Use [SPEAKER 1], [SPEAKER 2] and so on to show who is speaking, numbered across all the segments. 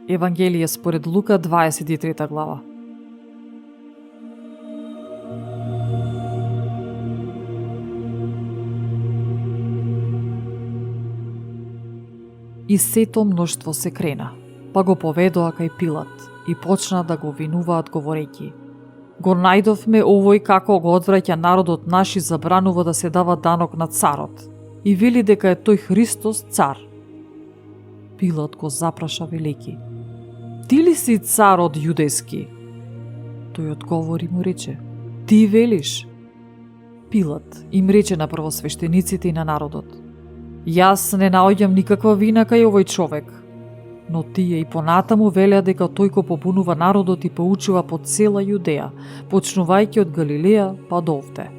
[SPEAKER 1] Евангелие според Лука, 23 глава. И сето мноштво се крена, па го поведоа кај Пилат и почна да го винуваат говорејќи: го најдовме овој како го одвраќа народот наш и забранува да се дава данок на царот и вели дека е тој Христос цар. Пилат го запраша велејќи: ти ли си царот јудејски? Тој одговори му рече: ти велиш. Пилат им рече на првосвештениците и на народот: јас не наоѓам никаква вина кај овој човек. Но тие и понатаму велеа дека тој го побунува народот и поучува по цела Јудеја, почнувајќи од Галилеја па до овде.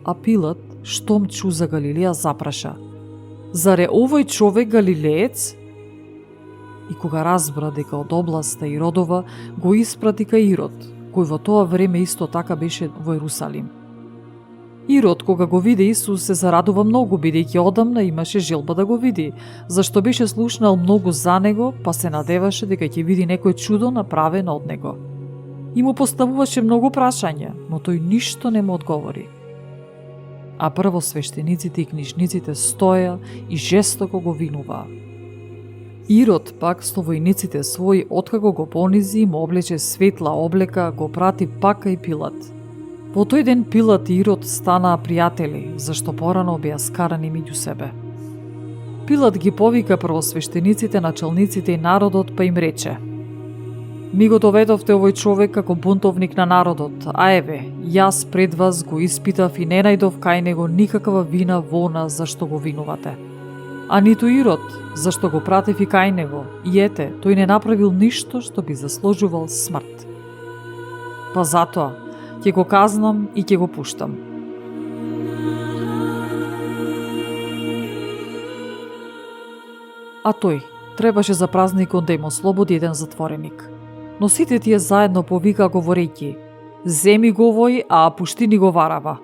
[SPEAKER 1] А Пилат, штом чу за Галилеја, запраша: зар е овој човек галилеец? И кога разбра дека од областа Иродова, го испрати кај Ирод, кој во тоа време исто така беше во Ерусалим. Ирод, кога го виде Исус, се зарадува многу, бидејќи одамна имаше желба да го види, зашто беше слушнал многу за него, па се надеваше дека ќе види некој чудо направено од него. И му поставуваше многу прашања, но тој ништо не му одговори. А првосвештениците и книжниците стоја и жестоко го винуваа. Ирод пак со војниците своји, откако го понизи и му облече светла облека, го прати пак кај Пилат. Во тој ден Пилат и Ирод станаа пријатели, зашто порано беа скарани меѓу себе. Пилат ги повика првосвештениците, началниците и народот, па им рече: ми го доведовте овој човек како бунтовник на народот, а еве, јас пред вас го испитав и не најдов кај него никаква вина во она зашто го винувате. А ниту Ирод, зашто го пратив и кај него, и ете, тој не направил ништо што би заслужувал смрт. Па затоа, ќе го казнам и ќе го пуштам. А тој требаше за празникот да им ослободи еден затвореник. Но сите тие заедно повика говорејќи: земи го овој, а пушти ни го Варава.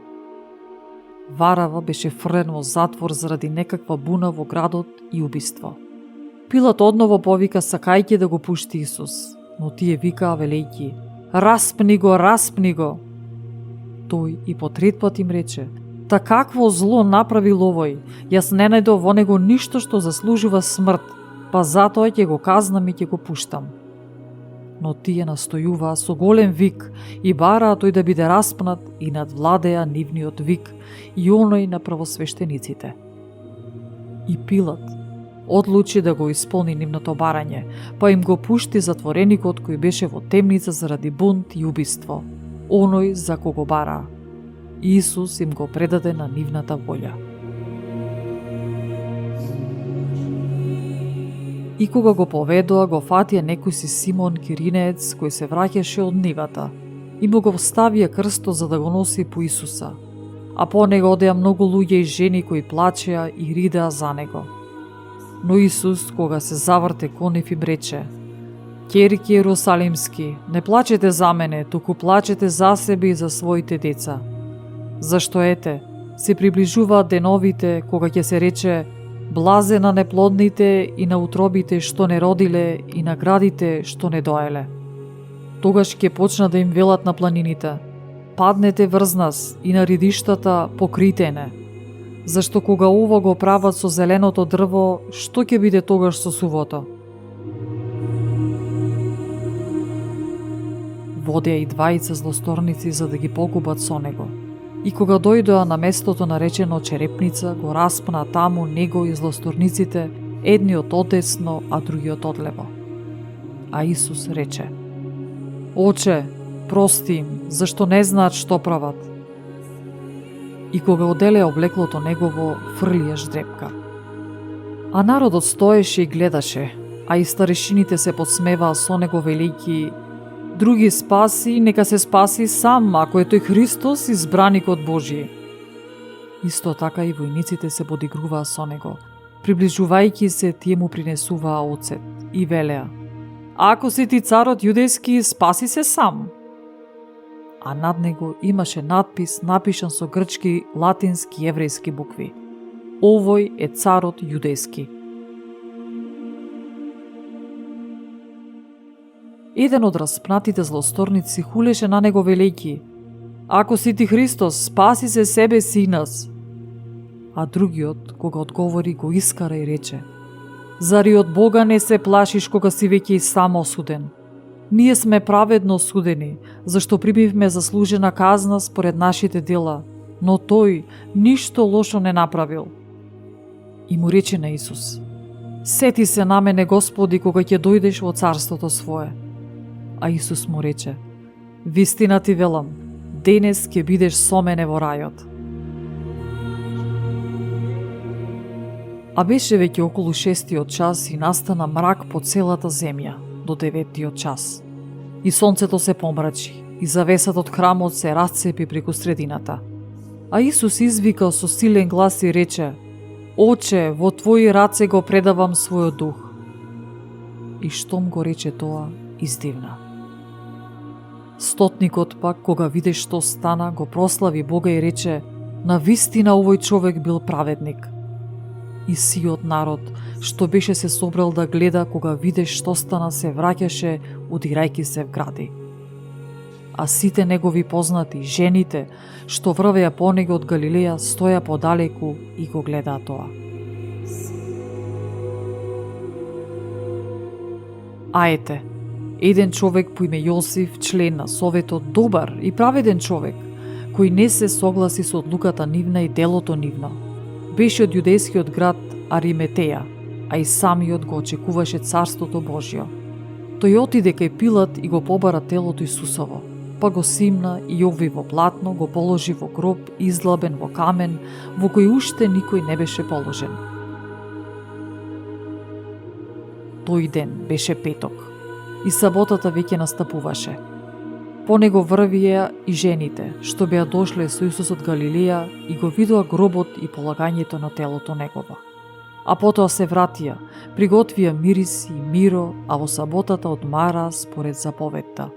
[SPEAKER 1] Варава беше фрлен во затвор заради некаква буна во градот и убиство. Пилат одново повика сакајќи да го пушти Исус, но тие викаа велејќи: распни го, распни го. Тој и по трет пат им рече: та какво зло направил овој? Јас не најдов во него ништо што заслужува смрт, па затоа ќе го казнам и ќе го пуштам. Но тие настојуваа со голем вик и бараа тој да биде распнат и надвладеа нивниот вик и оној на првосвештениците. И Пилат одлучи да го исполни нивното барање, па им го пушти затвореникот кој беше во темница заради бунт и убиство, оној за кого бараа. Исус им го предаде на нивната волја. И кога го поведоа, го фатија некој си Симон Киринеец, кој се враќаше од нивата, и му го вставија крстот за да го носи по Исуса. А по него одеа многу луѓе и жени кои плачеа и ридеа за него. Но Исус, кога се заврте кон нив, им рече: ќерки Ерусалимски, не плачете за мене, туку плачете за себе и за своите деца. Зашто ете, се приближуваат деновите кога ќе се рече: блазе на неплодните и на утробите што не родиле и на градите што не доеле. Тогаш ќе почна да им велат на планините: паднете врз нас, и на ридиштата покрите не. Зашто кога ова го прават со зеленото дрво, што ќе биде тогаш со сувото? Водеа и двајца злосторници за да ги погубат со него. И кога дојдоа на местото наречено Черепница, го распна таму него и злосторниците, едниот одесно, а другиот одлево. А Исус рече: Оче, прости им, зашто не знаат што прават. И кога оделеа облеклото негово, фрлија ждрепка. А народот стоеше и гледаше, а и старешините се подсмеваа со него велејќи: други спаси, нека се спаси сам, ако е тој Христос, избраникот Божи. Исто така и војниците се подигруваа со него. Приближувајќи се, тие му принесуваа оцет и велеа: ако си ти царот јудејски, спаси се сам. А над него имаше надпис напишан со грчки, латински и еврејски букви: овој е царот јудејски. Еден од распнатите злосторници хулеше на него велејќи: „Ако си ти Христос, спаси се себе си и нас!“ А другиот, кога одговори, го искара и рече: „Зари од Бога не се плашиш кога си веќе и сам осуден? Ние сме праведно осудени, зашто примивме заслужена казна според нашите дела, но тој ништо лошо не направил.“ И му рече на Исус: „Сети се на мене, Господи, кога ќе дојдеш во царството свое.“ А Исус му рече: „Вистина ти велам, денес ќе бидеш со мене во рајот.“ А беше веќе околу 6-тиот час и настана мрак по целата земја до 9-тиот час. И сонцето се помрачи, и завесата од храмот се расцепи преку средината. А Исус извика со силен глас и рече: „Оче, во Твои раце го предавам својот дух.“ И штом го рече тоа, издивна. Стотникот пак, кога виде што стана, го прослави Бога и рече: „Навистина овој човек бил праведник.“ И сиот народ, што беше се собрал да гледа, кога виде што стана, се враќаше, удирајќи се в гради. А сите негови познати, жените, што врвеа по него од Галилеја, стоја подалеку и го гледаа тоа. А ете, еден човек по име Јосиф, член на Советот, добар и праведен човек, кој не се согласи со одлуката нивна и делото нивно, беше од јудејскиот град Ариметеја, а и самиот го очекуваше Царството Божјо. Тој отиде кај Пилат и го побара телото Исусово, па го симна и обви во платно, го положи во гроб, издлабен во камен, во кој уште никој не беше положен. Тој ден беше петок и саботата веќе настапуваше. По него врвија и жените, што беа дошле со Исус од Галилеја и го видоа гробот и полагањето на телото негово. А потоа се вратија, приготвија мирис и миро, а во саботата одмара според заповедта.